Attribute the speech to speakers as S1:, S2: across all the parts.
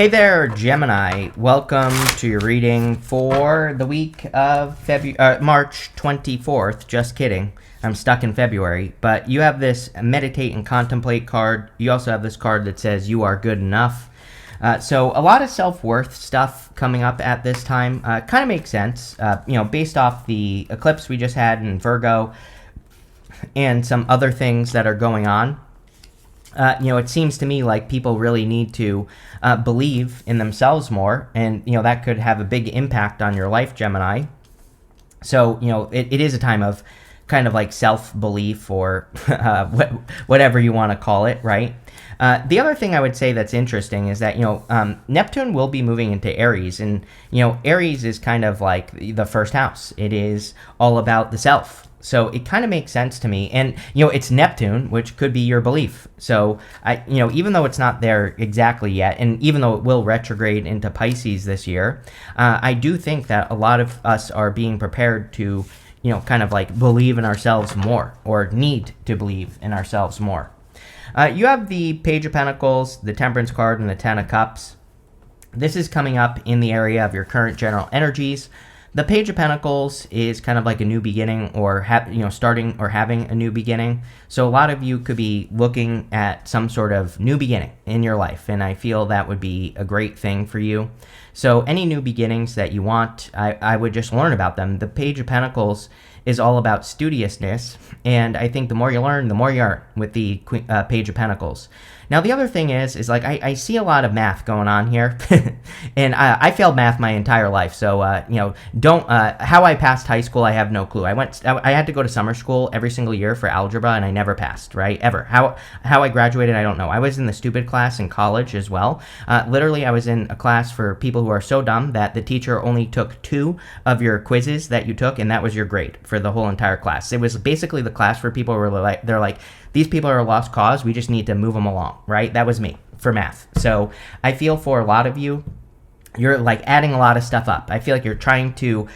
S1: Hey there, Gemini. Welcome to your reading for the week of March 24th. Just kidding. I'm stuck in February. But you have this meditate and contemplate card. You also have this card that says you are good enough. So a lot of self-worth stuff coming up at this time. Kind of makes sense, based off the eclipse we just had in Virgo and some other things that are going on. It seems to me like people really need to believe in themselves more, and, that could have a big impact on your life, Gemini. So, it is a time of kind of like self-belief or whatever you want to call it, right? The other thing I would say that's interesting is that, Neptune will be moving into Aries, and, Aries is kind of like the first house. It is all about the self. So it kind of makes sense to me. And, it's Neptune, which could be your belief. So, even though it's not there exactly yet, and even though it will retrograde into Pisces this year, I do think that a lot of us are being prepared to, kind of like believe in ourselves more, or need to believe in ourselves more. You have the Page of Pentacles, the Temperance card, and the Ten of Cups. This is coming up in the area of your current general energies. The Page of Pentacles is kind of like a new beginning, or starting or having a new beginning. So a lot of you could be looking at some sort of new beginning in your life, and I feel that would be a great thing for you. So any new beginnings that you want, I would just learn about them. The Page of Pentacles is all about studiousness, and I think the more you learn, the more you earn with the Page of Pentacles. Now, the other thing is like I see a lot of math going on here, and I failed math my entire life. So, how I passed high school, I have no clue. I had to go to summer school every single year for algebra, and I never passed, right? Ever. How I graduated, I don't know. I was in the stupid class in college as well. Literally, I was in a class for people who are so dumb that the teacher only took 2 of your quizzes that you took, and that was your grade for the whole entire class. It was basically the class for people who were they're like, these people are a lost cause. We just need to move them along, right? That was me for math. So I feel for a lot of you, you're like adding a lot of stuff up. I feel like you're trying to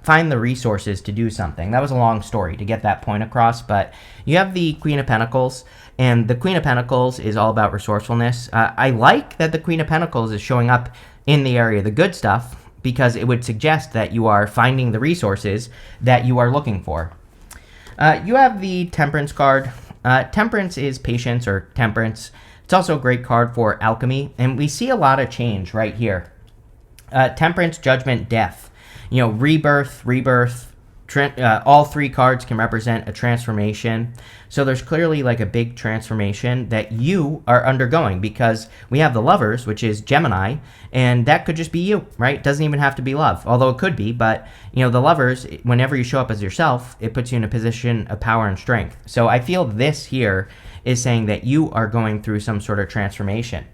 S1: find the resources to do something. That was a long story to get that point across, but you have the Queen of Pentacles, and the Queen of Pentacles is all about resourcefulness. I like that the Queen of Pentacles is showing up in the area of the good stuff, because it would suggest that you are finding the resources that you are looking for. You have the Temperance card. Temperance is patience, or temperance. It's also a great card for alchemy, and we see a lot of change right here. Temperance, judgment, death. Rebirth, all 3 cards can represent a transformation. So there's clearly like a big transformation that you are undergoing, because we have the Lovers, which is Gemini, and that could just be you, right? It doesn't even have to be love, although it could be. But, the Lovers, whenever you show up as yourself, it puts you in a position of power and strength. So I feel this here is saying that you are going through some sort of transformation.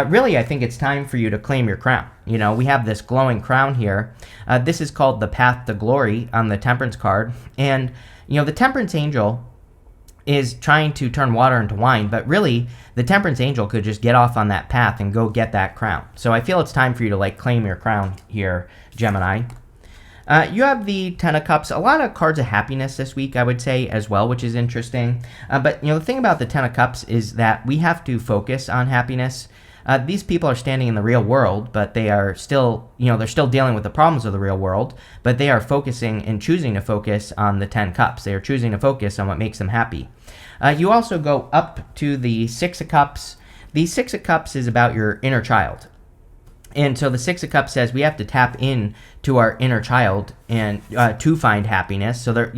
S1: Really, I think it's time for you to claim your crown. We have this glowing crown here. This is called the Path to Glory on the Temperance card. And, the Temperance Angel is trying to turn water into wine, but really, the Temperance Angel could just get off on that path and go get that crown. So I feel it's time for you to claim your crown here, Gemini. You have the Ten of Cups. A lot of cards of happiness this week, I would say, as well, which is interesting. But, the thing about the Ten of Cups is that we have to focus on happiness. These people are standing in the real world, but they are still, they're still dealing with the problems of the real world, but they are focusing and choosing to focus on the 10 Cups. They are choosing to focus on what makes them happy. You also go up to the Six of Cups. The Six of Cups is about your inner child. And so the Six of Cups says we have to tap in to our inner child and to find happiness. So there,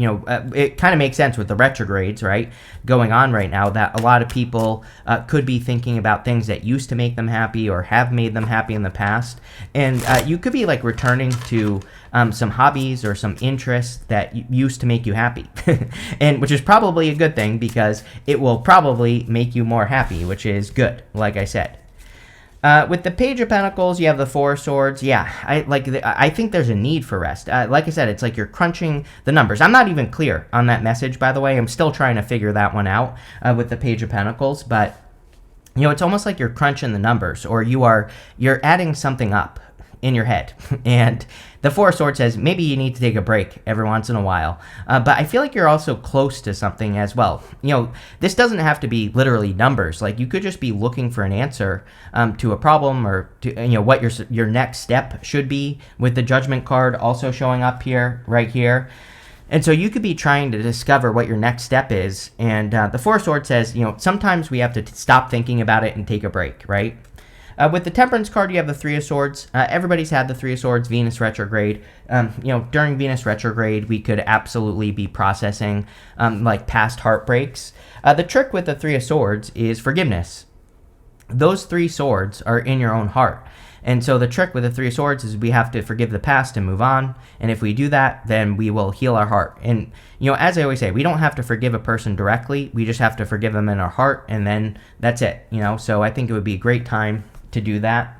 S1: it kind of makes sense with the retrogrades, right, going on right now, that a lot of people could be thinking about things that used to make them happy or have made them happy in the past. And you could be returning to some hobbies or some interests that used to make you happy, and which is probably a good thing, because it will probably make you more happy, which is good, like I said. With the Page of Pentacles, you have the Four of Swords. Yeah, I think there's a need for rest. Like I said, it's like you're crunching the numbers. I'm not even clear on that message, by the way. I'm still trying to figure that one out with the Page of Pentacles. But, it's almost like you're crunching the numbers, or you're adding something up. in your head. And the Four of Swords says maybe you need to take a break every once in a while. But I feel like you're also close to something as well. This doesn't have to be literally numbers. Like, you could just be looking for an answer to a problem, or to what your next step should be, with the Judgment card also showing up here, right here. And so you could be trying to discover what your next step is. And the Four of Swords says, sometimes we have to stop thinking about it and take a break, right? With the Temperance card, you have the Three of Swords. Everybody's had the Three of Swords, Venus retrograde. During Venus retrograde, we could absolutely be processing like past heartbreaks. The trick with the Three of Swords is forgiveness. Those three swords are in your own heart. And so the trick with the Three of Swords is we have to forgive the past and move on. And if we do that, then we will heal our heart. And, as I always say, we don't have to forgive a person directly. We just have to forgive them in our heart, and then that's it, So I think it would be a great time to do that.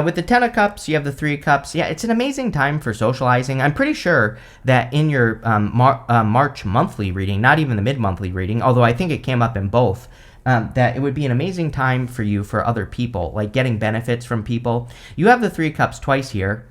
S1: With the Ten of Cups, you have the Three of Cups. Yeah, it's an amazing time for socializing. I'm pretty sure that in your March monthly reading, not even the mid-monthly reading, although I think it came up in both, that it would be an amazing time for you for other people, like getting benefits from people. You have the Three of Cups twice here.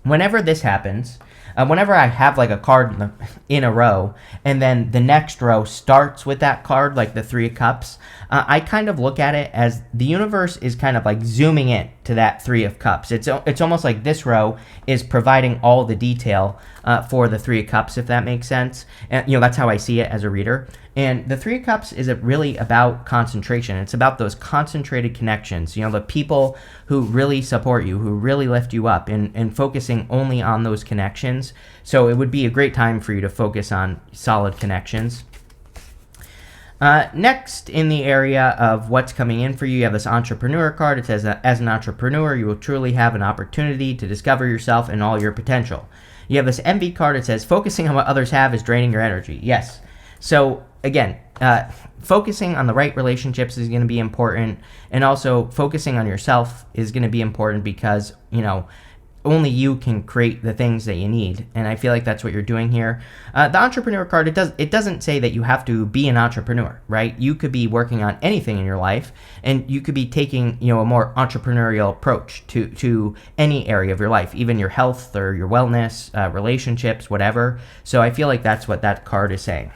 S1: Whenever this happens, whenever I have like a card in a row, and then the next row starts with that card, like the Three of Cups, I kind of look at it as the universe is kind of like zooming in to that Three of Cups. It's almost like this row is providing all the detail for the Three of Cups, if that makes sense. And that's how I see it as a reader. And the Three of Cups is really about concentration. It's about those concentrated connections, the people who really support you, who really lift you up, and focusing only on those connections. So it would be a great time for you to focus on solid connections. Next, in the area of what's coming in for you, you have this Entrepreneur card. It says that as an entrepreneur, you will truly have an opportunity to discover yourself and all your potential. You have this Envy card. It says focusing on what others have is draining your energy. Yes. So again, focusing on the right relationships is going to be important, and also focusing on yourself is going to be important, because only you can create the things that you need, and I feel like that's what you're doing here. The Entrepreneur card, it doesn't say that you have to be an entrepreneur, right? You could be working on anything in your life, and you could be taking a more entrepreneurial approach to any area of your life, even your health or your wellness, relationships, whatever. So I feel like that's what that card is saying.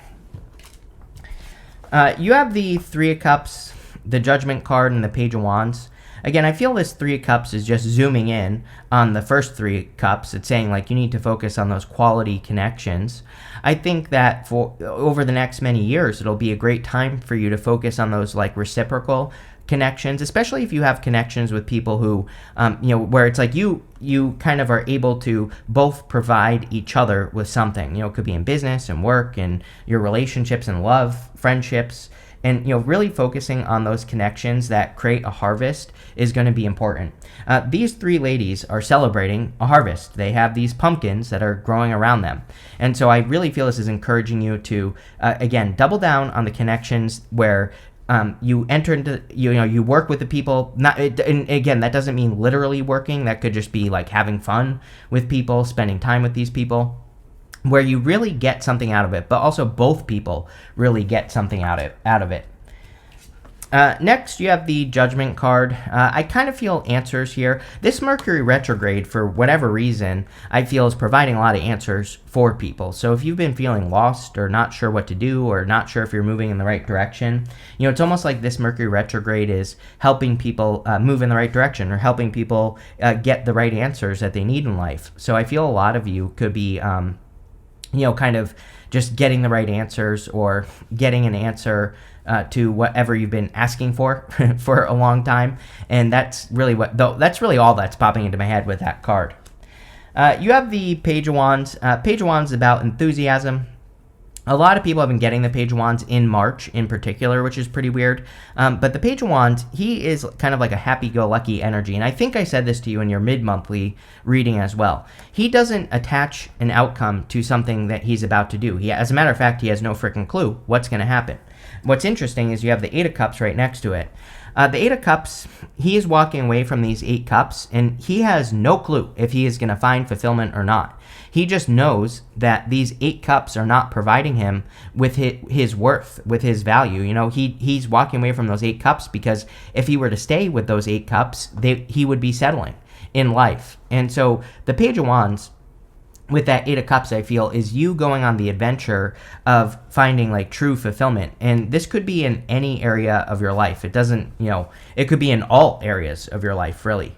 S1: You have the Three of Cups, the Judgment card, and the Page of Wands. Again, I feel this Three of Cups is just zooming in on the first Three of Cups. It's saying, like, you need to focus on those quality connections. I think that for over the next many years, it'll be a great time for you to focus on those, like, reciprocal connections, especially if you have connections with people who, where it's like you kind of are able to both provide each other with something. It could be in business and work and your relationships and love, friendships. And, really focusing on those connections that create a harvest is going to be important. These three ladies are celebrating a harvest. They have these pumpkins that are growing around them. And so I really feel this is encouraging you to, again, double down on the connections where you enter into, you work with the people. And again, that doesn't mean literally working. That could just be like having fun with people, spending time with these people, where you really get something out of it, but also both people really get something out of it. Next, you have the Judgment card. I kind of feel answers here. This Mercury retrograde, for whatever reason, I feel is providing a lot of answers for people. So if you've been feeling lost or not sure what to do or not sure if you're moving in the right direction, it's almost like this Mercury retrograde is helping people move in the right direction, or helping people get the right answers that they need in life. So I feel a lot of you could be kind of just getting the right answers, or getting an answer to whatever you've been asking for for a long time. And that's really all that's popping into my head with that card. You have the Page of Wands. Page of Wands is about enthusiasm. A lot of people have been getting the Page of Wands in March in particular, which is pretty weird. But the Page of Wands, he is kind of like a happy-go-lucky energy. And I think I said this to you in your mid-monthly reading as well. He doesn't attach an outcome to something that he's about to do. As a matter of fact, he has no freaking clue what's going to happen. What's interesting is you have the Eight of Cups right next to it. The Eight of Cups, he is walking away from these 8 cups, and he has no clue if he is going to find fulfillment or not. He just knows that these 8 cups are not providing him with his worth, with his value. He's walking away from those 8 cups because if he were to stay with those 8 cups, he would be settling. in life. And so the Page of Wands with that Eight of Cups, I feel, is you going on the adventure of finding like true fulfillment. And this could be in any area of your life. It doesn't, it could be in all areas of your life, really.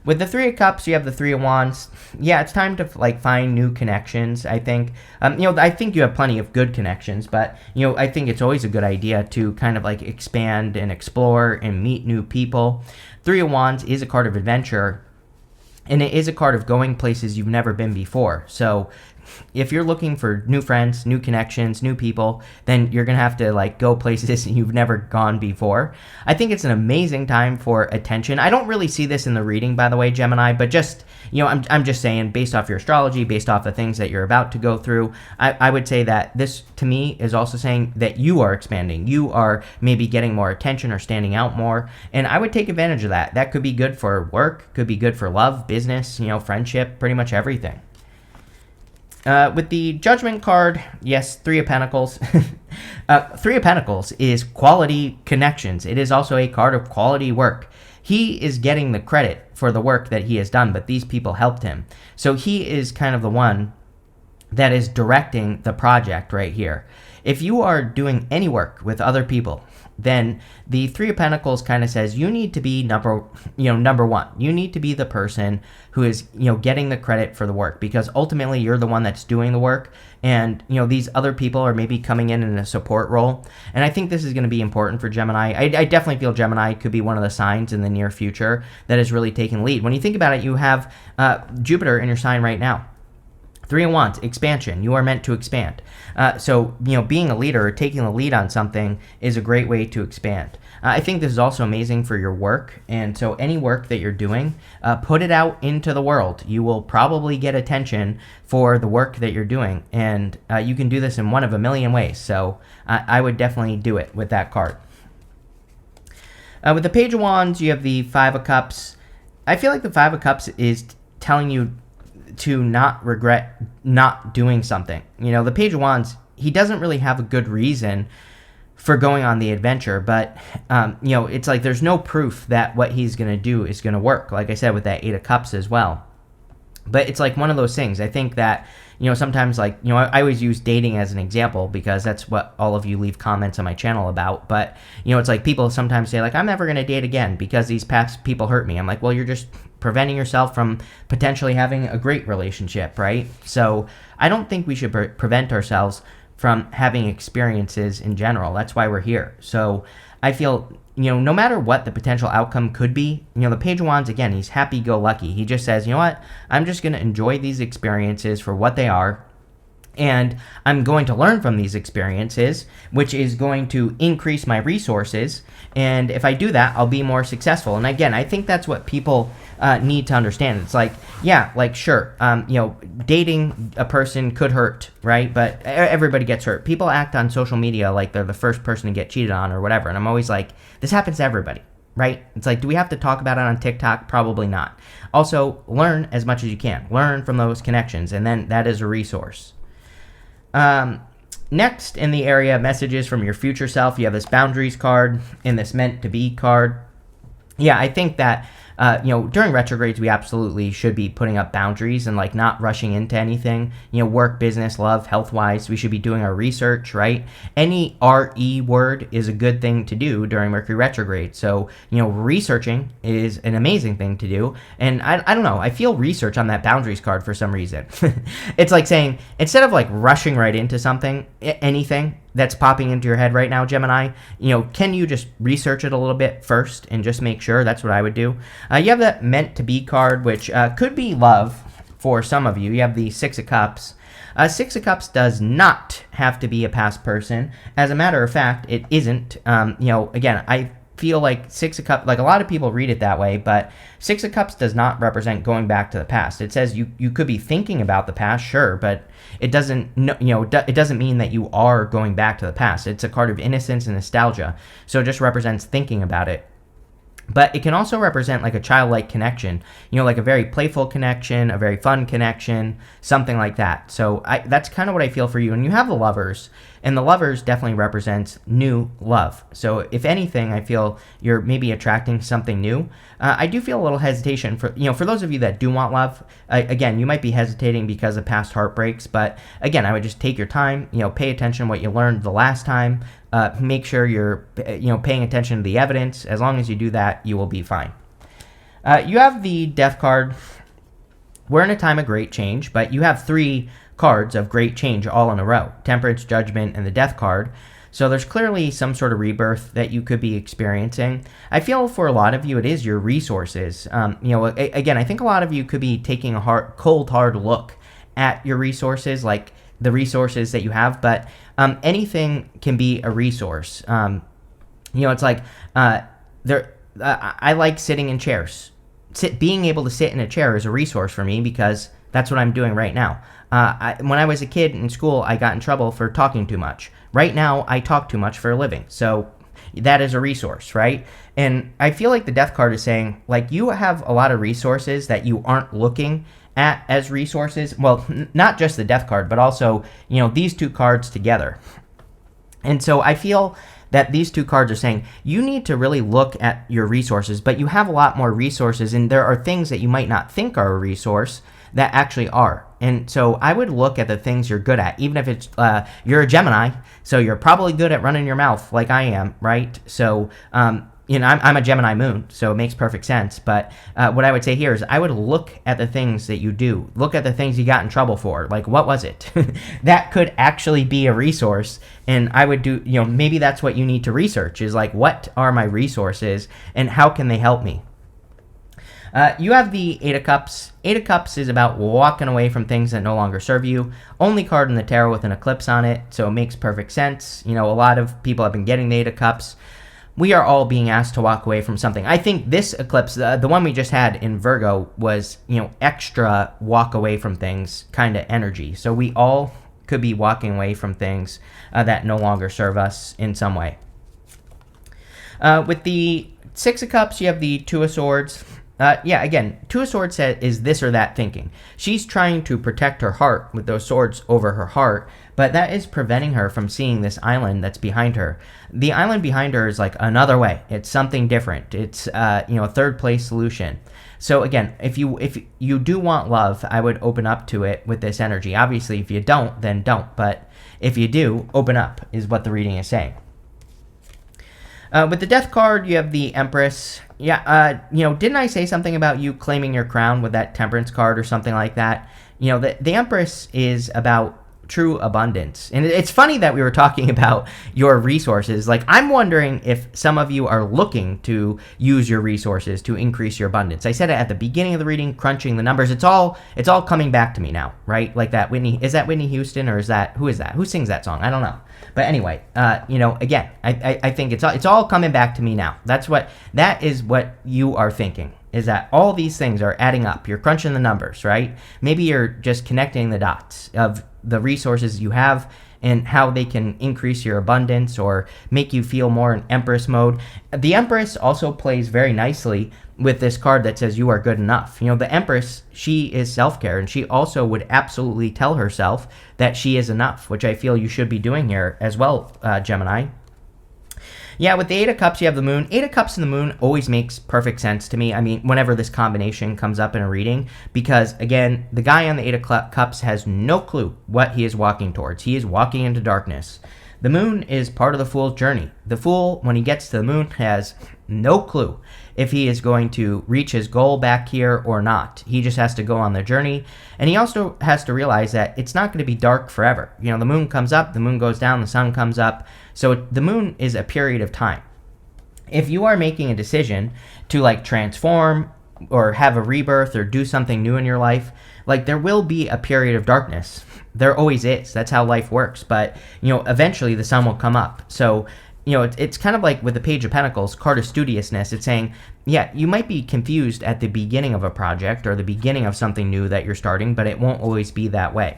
S1: With the Three of Cups, you have the Three of Wands. Yeah, it's time to like find new connections, I think. I think you have plenty of good connections, but, I think it's always a good idea to kind of like expand and explore and meet new people. Three of Wands is a card of adventure, and it is a card of going places you've never been before. So if you're looking for new friends, new connections, new people, then you're going to have to like go places you've never gone before. I think it's an amazing time for attention. I don't really see this in the reading, by the way, Gemini, but just, I'm just saying, based off your astrology, based off the things that you're about to go through, I would say that this, to me, is also saying that you are expanding. You are maybe getting more attention or standing out more, and I would take advantage of that. That could be good for work, could be good for love, business, friendship, pretty much everything. With the Judgment card, yes, Three of Pentacles. Three of Pentacles is quality connections. It is also a card of quality work. He is getting the credit for the work that he has done, but these people helped him. So he is kind of the one that is directing the project right here. If you are doing any work with other people, then the Three of Pentacles kind of says you need to be number one. You need to be the person who is, getting the credit for the work, because ultimately you're the one that's doing the work, and, these other people are maybe coming in a support role. And I think this is going to be important for Gemini. I definitely feel Gemini could be one of the signs in the near future that is really taking lead. When you think about it, you have Jupiter in your sign right now. Three of Wands, expansion. You are meant to expand. So, being a leader or taking the lead on something is a great way to expand. I think this is also amazing for your work. And so any work that you're doing, put it out into the world. You will probably get attention for the work that you're doing. And you can do this in one of a million ways. So I would definitely do it with that card. With the Page of Wands, you have the Five of Cups. I feel like the Five of Cups is telling you to not regret not doing something. The Page of Wands, he doesn't really have a good reason for going on the adventure, but, it's like there's no proof that what he's going to do is going to work, like I said, with that Eight of Cups as well. But it's like one of those things. I think that, sometimes like, I always use dating as an example because that's what all of you leave comments on my channel about. But, it's like people sometimes say like, I'm never going to date again because these past people hurt me. I'm like, well, you're just preventing yourself from potentially having a great relationship, right? So I don't think we should prevent ourselves from having experiences in general. That's why we're here. So I feel, no matter what the potential outcome could be, the Page of Wands, again, he's happy-go-lucky. He just says, what, I'm just going to enjoy these experiences for what they are, and I'm going to learn from these experiences, which is going to increase my resources, and if I do that, I'll be more successful. And again, I think that's what people need to understand. It's like, yeah, like, sure, dating a person could hurt, right? But everybody gets hurt. People act on social media like they're the first person to get cheated on or whatever, and I'm always like, this happens to everybody, right? It's like, do we have to talk about it on TikTok? Probably not. Also, learn as much as you can. Learn from those connections, and then that is a resource. Next in the area of messages from your future self, you have this boundaries card and this meant to be card. Yeah, I think that, during retrogrades, we absolutely should be putting up boundaries and like not rushing into anything, work, business, love, health-wise. We should be doing our research, right? Any RE word is a good thing to do during Mercury retrograde. So, researching is an amazing thing to do. And I don't know, I feel research on that boundaries card for some reason. It's like saying, instead of like rushing right into something, anything that's popping into your head right now, Gemini, can you just research it a little bit first and just make sure? That's what I would do. You have that meant to be card, which could be love for some of you. You have the Six of Cups. Six of Cups does not have to be a past person. As a matter of fact, it isn't. Again, I feel like Six of Cups, like a lot of people read it that way, but Six of Cups does not represent going back to the past. It says you could be thinking about the past, sure, but it doesn't, it doesn't mean that you are going back to the past. It's a card of innocence and nostalgia, so it just represents thinking about it. But it can also represent like a childlike connection, like a very playful connection, a very fun connection, something like that. So that's kind of what I feel for you. And you have the Lovers. And the Lovers definitely represents new love. So if anything, I feel you're maybe attracting something new. I do feel a little hesitation for those of you that do want love. Again, you might be hesitating because of past heartbreaks, but again, I would just take your time. Pay attention to what you learned the last time. Make sure you're paying attention to the evidence. As long as you do that, you will be fine. You have the Death card. We're in a time of great change, but you have 3 cards of great change all in a row: Temperance, Judgment, and the Death card. So there's clearly some sort of rebirth that you could be experiencing. I feel for a lot of you, it is your resources. Again, I think a lot of you could be taking a cold, hard look at your resources, like the resources that you have, but anything can be a resource. It's like I like sitting in chairs. Being able to sit in a chair is a resource for me because that's what I'm doing right now. When I was a kid in school, I got in trouble for talking too much. Right now, I talk too much for a living. So that is a resource, right? And I feel like the Death card is saying, like, you have a lot of resources that you aren't looking at as resources. Well, not just the Death card, but also, these 2 cards together. And so I feel that these 2 cards are saying you need to really look at your resources, but you have a lot more resources, and there are things that you might not think are a resource that actually are. And so I would look at the things you're good at, even if it's you're a Gemini, so you're probably good at running your mouth like I am, right? So I'm a Gemini moon, so it makes perfect sense. But what I would say here is I would look at the things that you do. Look at the things you got in trouble for. Like, what was it? That could actually be a resource. And I would do, maybe that's what you need to research is like, what are my resources and how can they help me? You have the 8 of Cups. 8 of Cups is about walking away from things that no longer serve you. Only card in the tarot with an eclipse on it, so it makes perfect sense. A lot of people have been getting the 8 of Cups. We are all being asked to walk away from something. I think this eclipse, the one we just had in Virgo, was, extra walk away from things kind of energy. So we all could be walking away from things that no longer serve us in some way. With the 6 of Cups, you have the 2 of Swords. Again, 2 of Swords is this or that thinking. She's trying to protect her heart with those swords over her heart, but that is preventing her from seeing this island that's behind her. The island behind her is like another way. It's something different. It's a third place solution. So again, if you do want love, I would open up to it with this energy. Obviously, if you don't, then don't. But if you do, open up is what the reading is saying. With the Death card, you have the Empress. Didn't I say something about you claiming your crown with that Temperance card or something like that? The Empress is about true abundance. And it's funny that we were talking about your resources. Like, I'm wondering if some of you are looking to use your resources to increase your abundance. I said it at the beginning of the reading, crunching the numbers. It's all coming back to me now, right? Like that is that Whitney Houston, or who is that? Who sings that song? I don't know. But anyway, again, I think it's all coming back to me now. That is what you are thinking, is that all these things are adding up. You're crunching the numbers, right? Maybe you're just connecting the dots of the resources you have and how they can increase your abundance or make you feel more in Empress mode. The Empress also plays very nicely with this card that says you are good enough. The Empress, she is self-care, and she also would absolutely tell herself that she is enough, which I feel you should be doing here as well, Gemini. Yeah, with the 8 of Cups, you have the Moon. 8 of Cups and the Moon always makes perfect sense to me. I mean, whenever this combination comes up in a reading, because, again, the guy on the 8 of Cups has no clue what he is walking towards. He is walking into darkness. The Moon is part of the Fool's journey. The Fool, when he gets to the Moon, has no clue if he is going to reach his goal back here or not. He just has to go on the journey. And he also has to realize that it's not going to be dark forever. The moon comes up, the moon goes down, the sun comes up. So the moon is a period of time. If you are making a decision to transform or have a rebirth or do something new in your life, there will be a period of darkness. There always is. That's how life works. But, eventually the sun will come up. So, it's kind of like with the Page of Pentacles, card of studiousness. It's saying, yeah, you might be confused at the beginning of a project or the beginning of something new that you're starting, but it won't always be that way.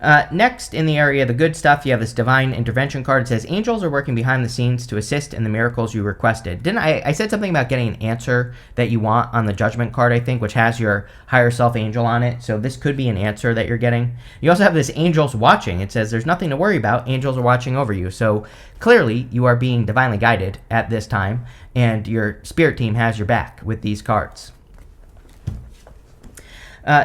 S1: Next, in the area of the good stuff, you have this divine intervention card. It says, angels are working behind the scenes to assist in the miracles you requested. Didn't I said something about getting an answer that you want on the judgment card, I think, which has your higher self angel on it. So this could be an answer that you're getting. You also have this angels watching. It says there's nothing to worry about. Angels are watching over you. So clearly you are being divinely guided at this time, and your spirit team has your back with these cards.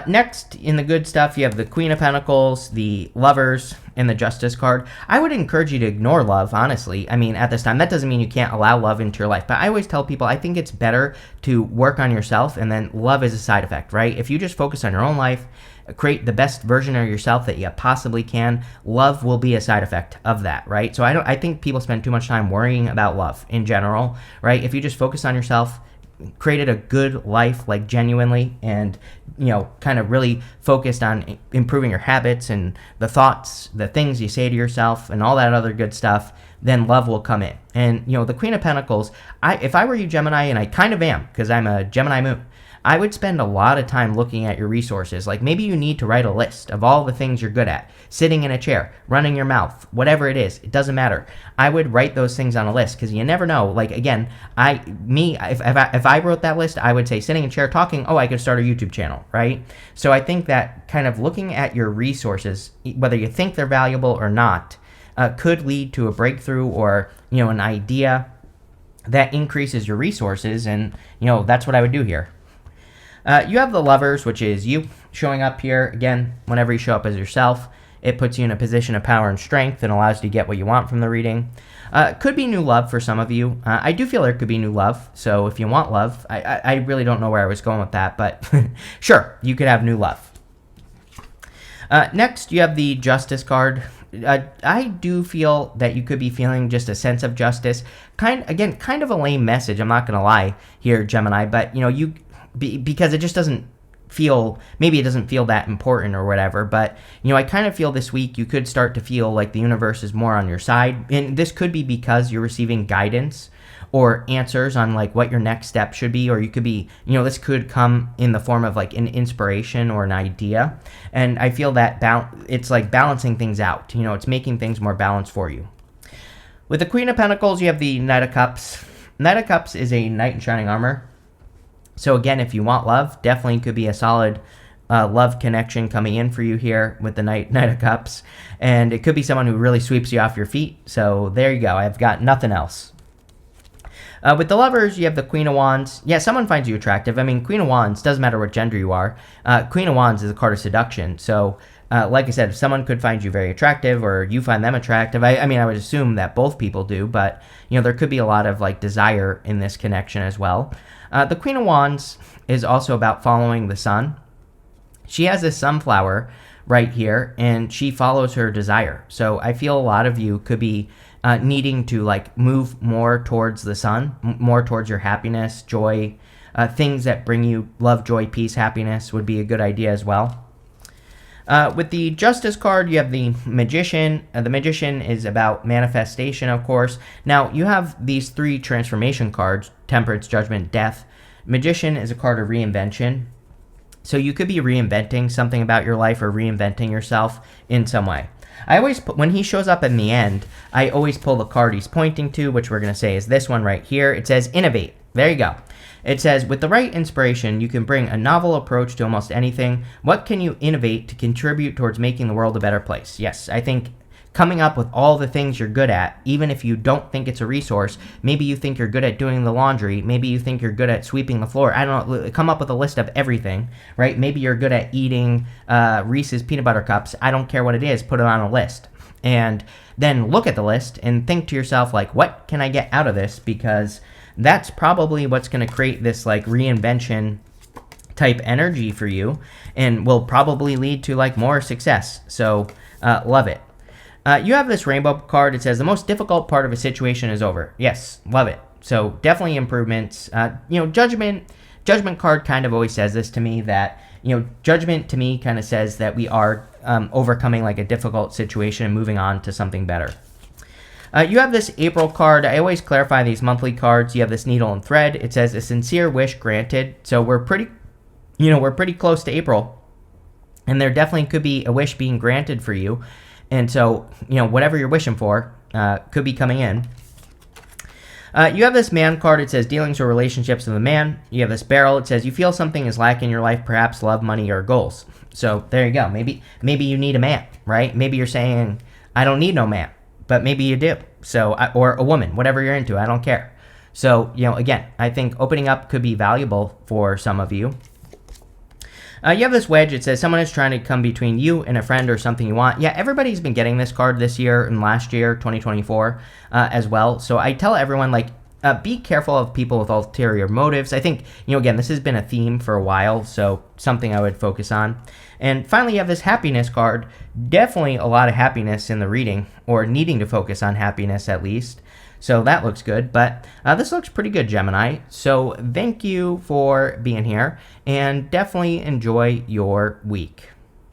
S1: Next, in the good stuff, you have the Queen of Pentacles, the Lovers, and the Justice card. I would encourage you to ignore love, honestly. I mean, at this time, that doesn't mean you can't allow love into your life. But I always tell people, I think it's better to work on yourself, and then love is a side effect, right? If you just focus on your own life, create the best version of yourself that you possibly can, love will be a side effect of that, right? So I think people spend too much time worrying about love in general, right? If you just focus on yourself, created a good life, like genuinely, and kind of really focused on improving your habits and the thoughts, the things you say to yourself, and all that other good stuff, then love will come in. And the Queen of Pentacles, if I were you, Gemini, and I kind of am, because I'm a Gemini moon, I would spend a lot of time looking at your resources. Like maybe you need to write a list of all the things you're good at. Sitting in a chair, running your mouth, whatever it is, it doesn't matter. I would write those things on a list because you never know. Like again, if I wrote that list, I would say sitting in a chair talking, I could start a YouTube channel, right? So I think that kind of looking at your resources, whether you think they're valuable or not, could lead to a breakthrough or an idea that increases your resources, and that's what I would do here. You have the Lovers, which is you showing up here. Again, whenever you show up as yourself, it puts you in a position of power and strength and allows you to get what you want from the reading. Could be new love for some of you. I do feel there could be new love. So if you want love, I really don't know where I was going with that, but sure, you could have new love. Next, you have the Justice card. I do feel that you could be feeling just a sense of justice. Kind of a lame message, I'm not going to lie here, Gemini, but because it just doesn't feel, maybe it doesn't feel that important or whatever, but I kind of feel this week you could start to feel like the universe is more on your side, and this could be because you're receiving guidance or answers on like what your next step should be, or you could be, this could come in the form of like an inspiration or an idea, and I feel that it's like balancing things out, it's making things more balanced for you. With the Queen of Pentacles, you have the Knight of Cups. Knight of Cups is a knight in shining armor. So again, if you want love, definitely could be a solid love connection coming in for you here with the Knight of Cups. And it could be someone who really sweeps you off your feet. So there you go. I've got nothing else. With the Lovers, you have the Queen of Wands. Yeah, someone finds you attractive. I mean, Queen of Wands, doesn't matter what gender you are. Queen of Wands is a card of seduction. So like I said, if someone could find you very attractive or you find them attractive, I mean, I would assume that both people do, but, there could be a lot of like desire in this connection as well. The Queen of Wands is also about following the sun. She has this sunflower right here, and she follows her desire. So I feel a lot of you could be needing to like move more towards the sun, more towards your happiness, joy, things that bring you love, joy, peace, happiness would be a good idea as well. With the Justice card, you have the Magician. The Magician is about manifestation, of course. Now, you have these three transformation cards, Temperance, Judgment, Death. Magician is a card of reinvention. So you could be reinventing something about your life or reinventing yourself in some way. When he shows up in the end, I always pull the card he's pointing to, which we're going to say is this one right here. It says innovate. There you go. It says, with the right inspiration, you can bring a novel approach to almost anything. What can you innovate to contribute towards making the world a better place? Yes, I think coming up with all the things you're good at, even if you don't think it's a resource, maybe you think you're good at doing the laundry, maybe you think you're good at sweeping the floor, I don't know, come up with a list of everything, right? Maybe you're good at eating Reese's peanut butter cups, I don't care what it is, put it on a list. And then look at the list and think to yourself, like, what can I get out of this? Because that's probably what's going to create this like reinvention type energy for you and will probably lead to like more success. So love it. You have this rainbow card. It says the most difficult part of a situation is over. Yes, love it. So definitely improvements. Judgment card kind of always says this to me, that judgment to me kind of says that we are overcoming like a difficult situation and moving on to something better. You have this April card. I always clarify these monthly cards. You have this needle and thread. It says a sincere wish granted. So we're pretty close to April. And there definitely could be a wish being granted for you. And so, whatever you're wishing for could be coming in. You have this man card. It says dealings or relationships with a man. You have this barrel. It says you feel something is lacking in your life, perhaps love, money, or goals. So there you go. Maybe you need a man, right? Maybe you're saying, I don't need no man, but maybe you do. So, or a woman, whatever you're into, I don't care. So, again, I think opening up could be valuable for some of you. You have this wedge. It says someone is trying to come between you and a friend or something you want. Yeah, everybody's been getting this card this year and last year, 2024, as well. So I tell everyone, be careful of people with ulterior motives. I think, again, this has been a theme for a while, so something I would focus on. And finally, you have this happiness card. Definitely a lot of happiness in the reading, or needing to focus on happiness at least. So that looks good, but this looks pretty good, Gemini. So thank you for being here, and definitely enjoy your week.